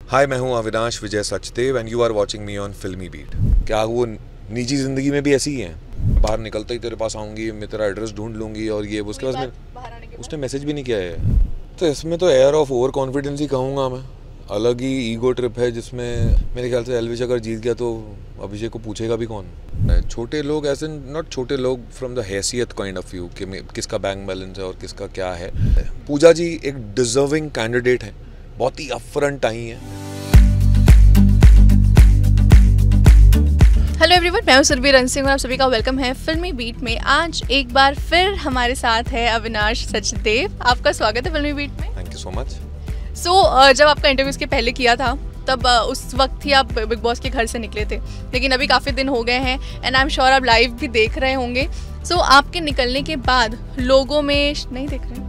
हाय, मैं हूं Avinash Vijay Sachdev and you are watching me on Filmibeat. क्या वो निजी ज़िंदगी में भी ऐसी ही हैं? बाहर निकलते ही तेरे पास आऊँगी, मैं तेरा एड्रेस ढूंढ लूँगी और ये उसके बाद उसने मैसेज भी नहीं किया है। तो इसमें तो एयर ऑफ ओवर कॉन्फिडेंस ही कहूँगा मैं। अलग ही ईगो ट्रिप है जिसमें मेरे ख्याल से एल्विश अगर जीत गया तो अभिषेक को पूछेगा भी कौन। छोटे लोग ऐसे नॉट छोटे लोग फ्रॉम द हैसियत काइंड ऑफ व्यू कि किसका बैंक बैलेंस है और किसका क्या है। पूजा जी एक डिजर्विंग कैंडिडेट है, बहुत ही अपफ्रंट आई है। हेलो एवरीवन, मैं हूं सुरभि रन सिंह और आप सभी का वेलकम है फिल्मी बीट में। आज एक बार फिर हमारे साथ है अविनाश सचदेव। आपका स्वागत है फिल्मी बीट में। Thank you so much. जब आपका इंटरव्यू इसके पहले किया था तब उस वक्त ही आप बिग बॉस के घर से निकले थे, लेकिन अभी काफ़ी दिन हो गए हैं एंड आई एम श्योर आप लाइव भी देख रहे होंगे। आपके निकलने के बाद लोगों में नहीं देख रहे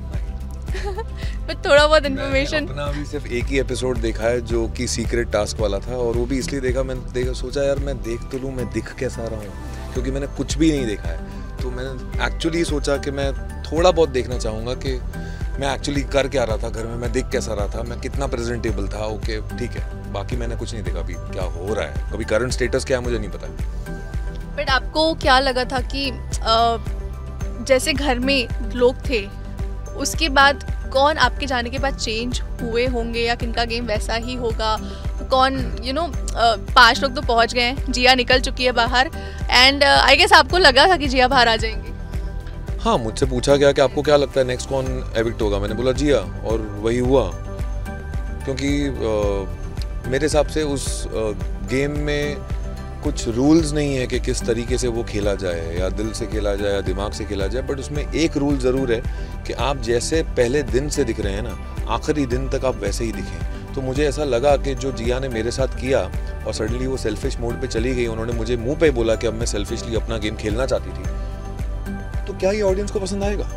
पर थोड़ा बहुत इन्फॉर्मेशन। अपना अभी सिर्फ एक ही एपिसोड देखा है जो कि सीक्रेट टास्क वाला था, और वो भी इसलिए मैंने सोचा यार मैं देख तो लूँ, मैं दिख कैसा रहा हूँ, क्योंकि मैंने कुछ भी नहीं देखा है। तो मैंने एक्चुअली सोचा कि मैं थोड़ा बहुत देखना चाहूँगा कि मैं एक्चुअली कर क्या रहा था घर में, मैं दिख कैसा रहा था, मैं कितना प्रेजेंटेबल था। ओके ठीक है, बाकी मैंने कुछ नहीं देखा अभी क्या हो रहा है, कभी करंट स्टेटस क्या है मुझे नहीं पता। बट आपको क्या लगा था कि जैसे घर में लोग थे उसके बाद कौन आपके जाने के बाद चेंज हुए होंगे या किनका गेम वैसा ही होगा? कौन 5 लोग तो पहुंच गए हैं, जिया निकल चुकी है बाहर एंड आई गेस आपको लगा था कि जिया बाहर आ जाएंगी। हाँ, मुझसे पूछा गया कि आपको क्या लगता है नेक्स्ट कौन एविक्ट होगा, मैंने बोला जिया, और वही हुआ। क्योंकि मेरे हिसाब से उस गेम में कुछ रूल्स नहीं है कि किस तरीके से वो खेला जाए, या दिल से खेला जाए या दिमाग से खेला जाए, बट उसमें एक रूल ज़रूर है कि आप जैसे पहले दिन से दिख रहे हैं ना, आखिरी दिन तक आप वैसे ही दिखें। तो मुझे ऐसा लगा कि जो जिया ने मेरे साथ किया और सडनली वो सेल्फिश मोड पे चली गई, उन्होंने मुझे मुंह पे बोला कि अब मैं सेल्फिशली अपना गेम खेलना चाहती थी, तो क्या ये ऑडियंस को पसंद आएगा?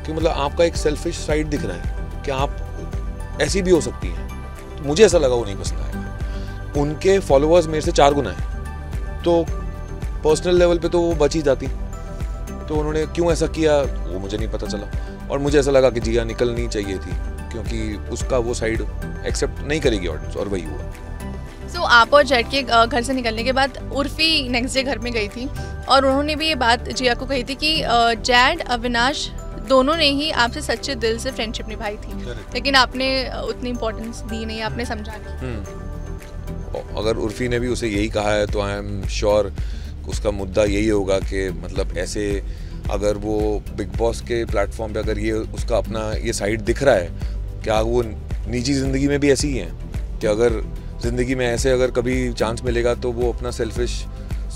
कि मतलब आपका एक सेल्फिश साइड दिख रहा है कि आप ऐसी भी हो सकती हैं, तो मुझे ऐसा लगा वो नहीं पसंद आएगा। उनके फॉलोअर्स मेरे से 4 गुना है, तो पर्सनल लेवल पे तो वो बच ही जाती, तो उन्होंने क्यों ऐसा किया वो मुझे नहीं पता चला। और मुझे ऐसा लगा कि जिया निकलनी चाहिए थी, क्योंकि उसका वो साइड एक्सेप्ट नहीं करेगी ऑडियंस, और वही हुआ। आप और जेड के घर से निकलने के बाद उर्फी नेक्स्ट डे घर में गई थी और उन्होंने भी ये बात जिया को कही थी कि जेड अविनाश दोनों ने ही आपसे सच्चे दिल से फ्रेंडशिप निभाई थी, लेकिन आपने उतनी इम्पोर्टेंस दी नहीं, आपने समझा नहीं। अगर उर्फी ने भी उसे यही कहा है तो आई एम श्योर उसका मुद्दा यही होगा कि मतलब ऐसे अगर वो बिग बॉस के प्लेटफॉर्म पे अगर ये उसका अपना ये साइड दिख रहा है, क्या वो निजी ज़िंदगी में भी ऐसी ही है कि अगर ज़िंदगी में ऐसे अगर कभी चांस मिलेगा तो वो अपना सेल्फिश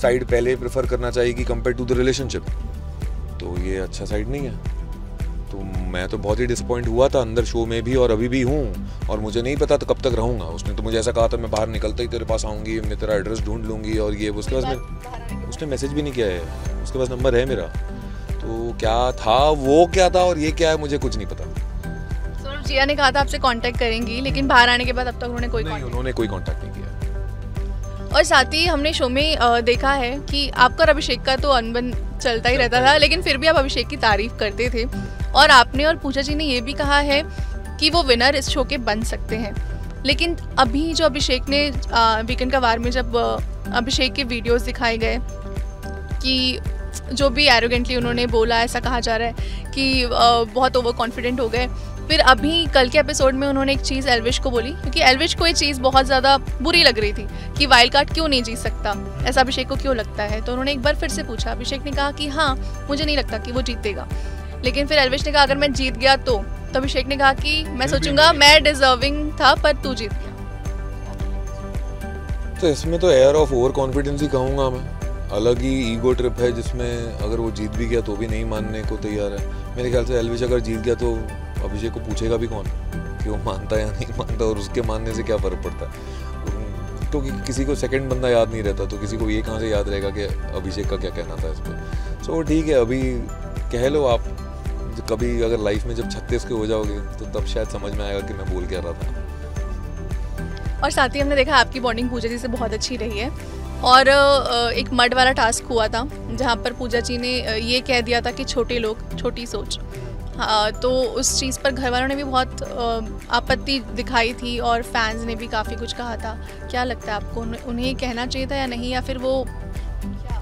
साइड पहले प्रेफर करना चाहेगी कंपेयर टू द रिलेशनशिप। तो ये अच्छा साइड नहीं है। तो मैं तो बहुत ही डिसअपॉइंट हुआ था अंदर शो में भी और अभी भी हूँ, और मुझे नहीं पता तो कब तक रहूँगा। उसने तो मुझे ऐसा कहा था मैं बाहर निकलते ही तेरे पास आऊँगी, मैं तेरा एड्रेस ढूंढ लूँगी और ये उसके पास उसने मैसेज भी नहीं किया है, उसके पास नंबर है मेरा। तो क्या था वो क्या था और ये क्या है मुझे कुछ नहीं पता। जिया ने कहा था आपसे कांटेक्ट करेंगी, लेकिन बाहर आने के बाद अब तक उन्होंने कोई कांटेक्ट नहीं किया। और साथ ही हमने शो में देखा है कि आपका और अभिषेक का तो अनबन चलता ही रहता था, लेकिन फिर भी आप अभिषेक की तारीफ करते थे, और आपने और पूजा जी ने ये भी कहा है कि वो विनर इस शो के बन सकते हैं। लेकिन अभी जो अभिषेक ने वीकेंड का वार में जब अभिषेक के वीडियोस दिखाए गए कि जो भी एरोगेंटली उन्होंने बोला, ऐसा कहा जा रहा है कि बहुत ओवर कॉन्फिडेंट हो गए। फिर अभी कल के एपिसोड में उन्होंने एक चीज़ एल्विश को बोली, क्योंकि एल्विश को ये चीज़ बहुत ज़्यादा बुरी लग रही थी कि वाइल्ड कार्ड क्यों नहीं जीत सकता, ऐसा अभिषेक को क्यों लगता है। तो उन्होंने एक बार फिर से पूछा, अभिषेक ने कहा कि हाँ मुझे नहीं लगता कि वो जीतेगा, लेकिन फिर एल्विश ने कहा अगर मैं जीत गया तो अभिषेक ने कहा कि मैं सोचूंगा मैं डिजर्विंग था पर तू जीत गया। तो इसमें तो एयर ऑफ ओवर कॉन्फिडेंस ही कहूँगा मैं। अलग ही ईगो ट्रिप है जिसमें अगर वो जीत भी गया तो भी नहीं मानने को तैयार है। मेरे ख्याल से एल्विश अगर जीत गया तो अभिषेक को पूछेगा भी कौन कि वो मानता या नहीं मानता, और उसके मानने से क्या फ़र्क पड़ता है। तो किसी को सेकंड बंदा याद नहीं रहता, तो किसी को ये कहाँ से याद रहेगा कि अभिषेक का क्या कहना था इस पर। सो ठीक है, अभी कह लो आप, कभी अगर लाइफ में जब 36 के हो जाओगे तो तब शायद समझ में आएगा कि मैं बोल क्या रहा था। और साथ ही हमने देखा आपकी बॉन्डिंग पूजा जी से बहुत अच्छी रही है, और एक मड वाला टास्क हुआ था जहाँ पर पूजा जी ने ये कह दिया था कि छोटे लोग छोटी सोच, हाँ, तो उस चीज़ पर घर वालों ने भी बहुत आपत्ति दिखाई थी और फैंस ने भी काफ़ी कुछ कहा था। क्या लगता है आपको उन्हें कहना चाहिए था या नहीं, या फिर वो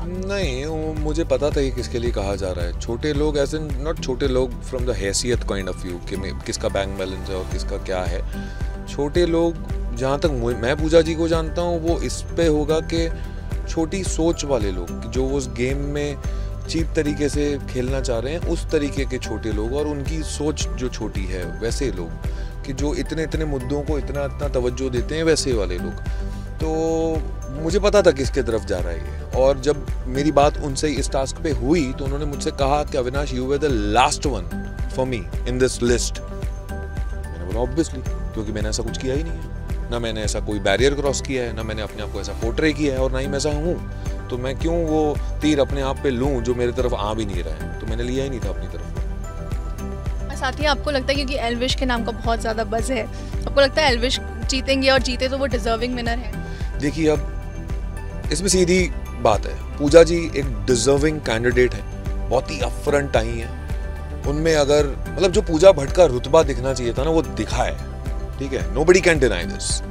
नहीं, मुझे पता था ये किसके लिए कहा जा रहा है। छोटे लोग ऐसे नॉट छोटे लोग फ्रॉम द हैसियत काइंड ऑफ व्यू कि किसका बैंक बैलेंस है और किसका क्या है। छोटे लोग जहाँ तक मैं पूजा जी को जानता हूँ वो इस पे होगा कि छोटी सोच वाले लोग जो उस गेम में चीप तरीके से खेलना चाह रहे हैं, उस तरीके के छोटे लोग और उनकी सोच जो छोटी है वैसे लोग, कि जो इतने इतने मुद्दों को इतना इतना तवज्जो देते हैं वैसे वाले लोग। तो मुझे पता था किसके तरफ जा रहा है ये। और जब मेरी बात उनसे इस टास्क पे हुई तो उन्होंने मुझसे कहा कि Avinash you were the last one for me in this list. मैंने बोला ऑब्वियसली, क्योंकि मैंने ऐसा कुछ किया ही नहीं है, ना मैंने ऐसा कोई बैरियर क्रॉस किया है, ना मैंने अपने आप को ऐसा पोर्ट्रे किया है और ना ही मैं ऐसा हूँ। तो मैं क्यों वो तीर अपने आप पे लूँ जो मेरी तरफ आ भी नहीं रहा है। तो मैंने लिया ही नहीं था अपनी तरफ। साथ ही आपको लगता है क्योंकि एल्विश के नाम का बहुत ज़्यादा बज़ है, आपको लगता है एल्विश जीतेंगे और जीते तो वो डिजर्विंग विनर है? देखिए, अब इसमें सीधी बात है, पूजा जी एक डिजर्विंग कैंडिडेट है, बहुत ही अपफ्रंट आई है। उनमें अगर मतलब जो पूजा भट्ट का रुतबा दिखना चाहिए था ना वो दिखा है, ठीक है, nobody can deny this.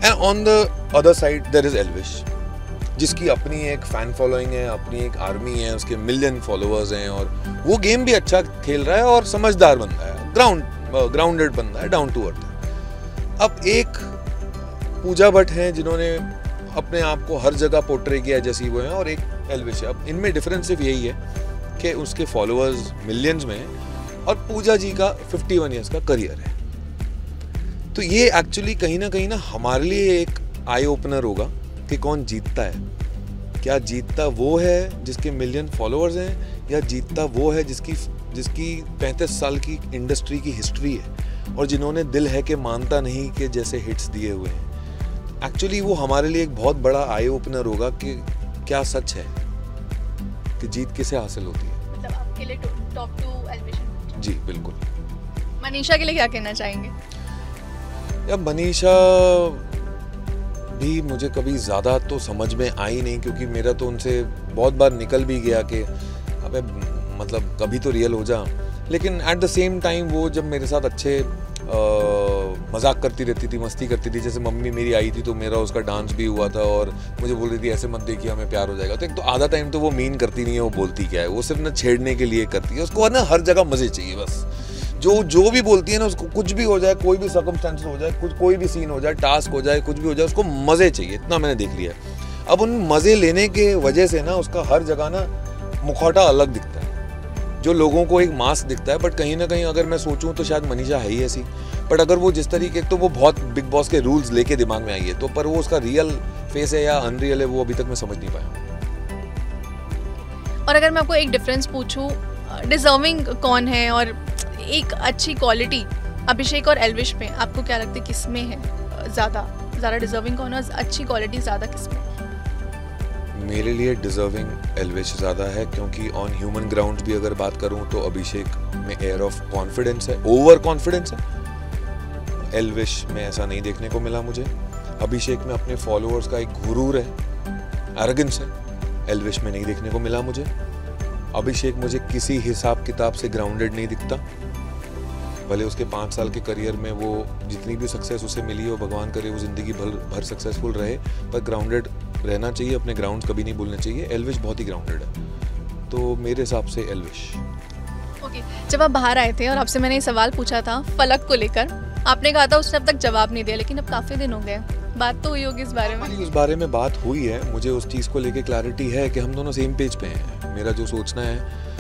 And on the other side there is Elvish, जिसकी अपनी एक फैन फॉलोइंग है, अपनी एक आर्मी है, उसके मिलियन फॉलोअर्स हैं और वो गेम भी अच्छा खेल रहा है और समझदार बंदा है, ग्राउंडेड बंदा है, डाउन टू अर्थ है। अब एक पूजा भट्ट हैं जिन्होंने अपने आप को हर जगह पोर्ट्रे किया जैसी वो है, और एक एल्विश है। अब इनमें डिफरेंस सिर्फ यही है कि उसके फॉलोअर्स मिलियंस में हैं और पूजा जी का 51 ईयर्स का करियर है। तो ये एक्चुअली कहीं ना हमारे लिए एक आई ओपनर होगा कि कौन जीतता है। क्या जीतता वो है जिसके मिलियन फॉलोअर्स हैं, या जीतता वो है जिसकी 35 साल की इंडस्ट्री की हिस्ट्री है और जिन्होंने दिल है कि मानता नहीं के जैसे हिट्स दिए हुए हैं। एक्चुअली वो हमारे लिए एक बहुत बड़ा आई ओपनर होगा कि क्या सच है कि जीत किसे हासिल होती है। मतलब आपके लिए टॉप 2 एल्विश? जी बिल्कुल। मनीषा के लिए क्या कहना चाहेंगे? या मनीषा भी मुझे कभी ज़्यादा तो समझ में आई नहीं, क्योंकि मेरा तो उनसे बहुत बार निकल भी गया कि अबे मतलब कभी तो रियल हो जा। लेकिन एट द सेम टाइम वो जब मेरे साथ अच्छे मजाक करती रहती थी, मस्ती करती थी। जैसे मम्मी मेरी आई थी तो मेरा उसका डांस भी हुआ था और मुझे बोल रही थी ऐसे मत देखिए हमें प्यार हो जाएगा। तो एक तो आधा टाइम तो वो मीन करती नहीं है, वो बोलती क्या है, वो सिर्फ ना छेड़ने के लिए करती है। उसको ना हर जगह मज़े चाहिए बस। जो भी बोलती है ना, उसको कुछ भी हो जाए, कोई भी सर्कमस्टेंस हो जाए, कोई भी सीन हो जाए, टास्क हो जाए, कुछ भी हो जाए, उसको मज़े चाहिए। इतना मैंने देख लिया। अब उन मज़े लेने के वजह से ना उसका हर जगह ना मुखौटा अलग दिखता है, जो लोगों को एक मास्क दिखता है। बट कहीं ना कहीं अगर मैं सोचूं तो शायद मनीषा है ही ऐसी। बट अगर वो जिस तरीके, तो वो बहुत बिग बॉस के रूल्स लेके दिमाग में आई है, तो पर वो उसका रियल फेस है या अनरियल है वो अभी तक मैं समझ नहीं पाया। और अगर मैं आपको एक डिफरेंस पूछूं, डिजर्विंग कौन है और एक अच्छी क्वालिटी अभिषेक और एल्विश में आपको क्या लगता है किसमें है ज़्यादा डिजर्विंग कौन है और अच्छी क्वालिटी ज़्यादा किसमें? मेरे लिए डिजर्विंग एल्विश ज़्यादा है, क्योंकि ऑन ह्यूमन ग्राउंड भी अगर बात करूं तो अभिषेक में एयर ऑफ कॉन्फिडेंस है, ओवर कॉन्फिडेंस है। एल्विश में ऐसा नहीं देखने को मिला मुझे। अभिषेक में अपने फॉलोअर्स का एक गुरूर है, एरोगेंस है, एल्विश में नहीं देखने को मिला मुझे। अभिषेक मुझे किसी हिसाब किताब से ग्राउंडेड नहीं दिखता। भले उसके 5 साल के करियर में वो जितनी भी सक्सेस उसे मिली हो, भगवान करे वो ज़िंदगी भर सक्सेसफुल रहे, पर ग्राउंडेड रहना चाहिए, अपने ग्राउंड कभी नहीं भूलने चाहिए। एल्विश बहुत ही ग्राउंडेड है, तो मेरे हिसाब से एल्विश। ओके, जब आप बाहर आए थे और आपसे मैंने ये सवाल पूछा था फलक को लेकर, आपने कहा था उसने अब तक जवाब नहीं दिया, लेकिन अब काफ़ी दिन हो गए, बात तो हुई होगी इस बारे में? उस बारे में बात हुई है, मुझे उस चीज़ को लेके क्लैरिटी है कि हम दोनों सेम पेज पे हैं। मेरा जो सोचना है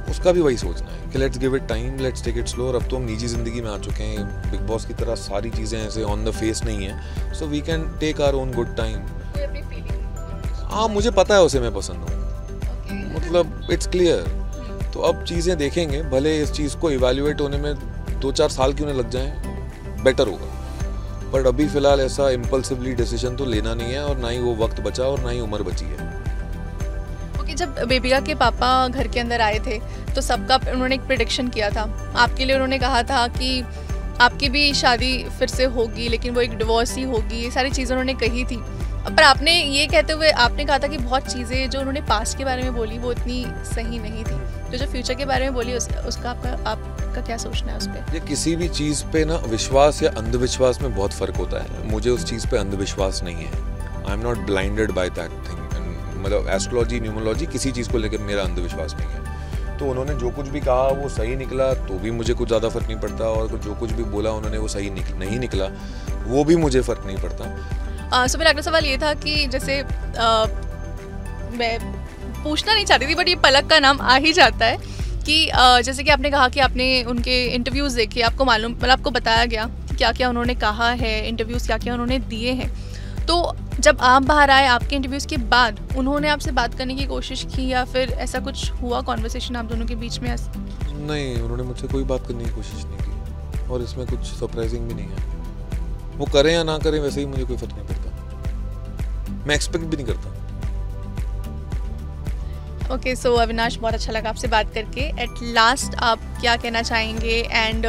उसका भी वही सोचना है कि let's give it time, let's take it slow. और अब तो हम निजी ज़िंदगी में आ चुके हैं, बिग बॉस की तरह सारी चीज़ें ऐसे ऑन द फेस नहीं है, so we can take our own good time. हाँ, मुझे पता है उसे मैं पसंद हूँ, मतलब इट्स क्लियर। तो अब चीज़ें देखेंगे, भले इस चीज़ को इवैल्यूएट होने में 2-4 साल क्यों न लग जाएं, बेटर होगा। बट अभी फ़िलहाल ऐसा इम्पल्सिवली डिसीजन तो लेना नहीं है, और ना ही वो वक्त बचा और ना ही उम्र बची है। ओके, जब बेबिका के पापा घर के अंदर आए थे तो सबका उन्होंने एक प्रेडिक्शन किया था आपके लिए। उन्होंने कहा था कि आपकी भी शादी फिर से होगी, लेकिन वो एक डिवोर्स ही होगी, ये सारी चीज़ें उन्होंने कही थी। पर आपने ये कहते हुए आपने कहा था कि बहुत चीज़ें जो उन्होंने पास्ट के बारे में बोली वो इतनी सही नहीं थी, तो जो फ्यूचर के बारे में बोली उसका आपका क्या सोचना है उस पर? ये किसी भी चीज़ पे ना विश्वास या अंधविश्वास में बहुत फ़र्क होता है। मुझे उस चीज़ पे अंधविश्वास नहीं है। I am not blinded by that thing. मतलब एस्ट्रोलॉजी न्यूमरोलॉजी किसी चीज़ को लेकर मेरा अंधविश्वास नहीं है। तो उन्होंने जो कुछ भी कहा वो सही निकला तो भी मुझे कुछ ज़्यादा फ़र्क नहीं पड़ता, और जो कुछ भी बोला उन्होंने वो सही नहीं निकला वो भी मुझे फ़र्क नहीं पड़ता। सो मेरा अगला सवाल ये था कि जैसे मैं पूछना नहीं चाहती थी बट ये पलक का नाम आ ही जाता है कि जैसे कि आपने कहा कि आपने उनके इंटरव्यूज़ देखे, आपको मालूम मतलब आपको बताया गया कि क्या क्या उन्होंने कहा है, इंटरव्यूज़ क्या क्या उन्होंने दिए हैं। तो जब आप बाहर आए आपके इंटरव्यूज़ के बाद उन्होंने आपसे बात करने की कोशिश की या फिर ऐसा कुछ हुआ कॉन्वर्सेशन आप दोनों के बीच में? नहीं, उन्होंने मुझसे कोई बात करने की कोशिश नहीं की, और इसमें कुछ सरप्राइजिंग भी नहीं है। वो करें या ना करें वैसे ही मुझे कोई फर्क नहीं पड़ता, मैं एक्सपेक्ट भी नहीं करता। ओके, सो अविनाश बहुत अच्छा लगा आपसे बात करके। एट लास्ट आप क्या कहना चाहेंगे? एंड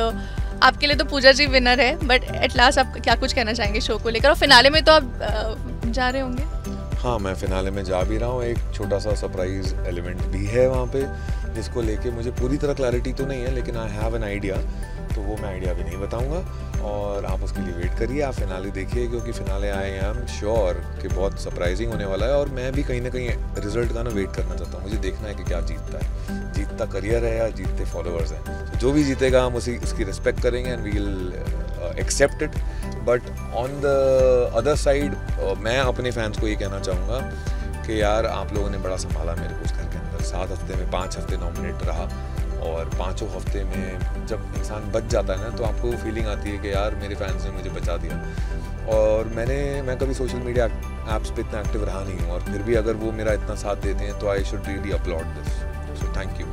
आपके लिए तो पूजा जी विनर है, बट एट लास्ट आप क्या कुछ कहना चाहेंगे शो को लेकर? और फिनाले में तो आप जा रहे होंगे। हाँ, मैं फिनाले में जा भी रहा हूँ। एक छोटा सा सरप्राइज एलिमेंट भी है वहाँ पे, जिसको लेके मुझे पूरी तरह क्लैरिटी तो नहीं है, लेकिन आई हैव एन आइडिया। तो वो मैं आइडिया भी नहीं बताऊँगा, और आप उसके लिए वेट करिए, आप फिनाले देखिए, क्योंकि फिनाले आई एम श्योर कि बहुत सरप्राइजिंग होने वाला है। और मैं भी कहीं ना कहीं रिजल्ट का ना वेट करना चाहता हूँ। मुझे देखना है कि क्या जीतता है, जीतता करियर है या जीतते फॉलोअर्स हैं। तो जो भी जीतेगा हम उसकी रिस्पेक्ट करेंगे and we will accept it. But on the other side मैं अपने फैंस को ये कहना चाहूँगा कि यार आप लोगों ने बड़ा संभाला मेरे को उस घर के अंदर। 7 हफ्ते में 5 हफ्ते नॉमिनेट रहा, और 5 हफ्ते में जब इंसान बच जाता है ना तो आपको वो फीलिंग आती है कि यार मेरे फैंस ने मुझे बचा दिया। और मैं कभी सोशल मीडिया ऐप्स पे इतना एक्टिव रहा नहीं हूँ, और फिर भी अगर वो मेरा इतना साथ देते हैं तो I should really upload this. So thank you.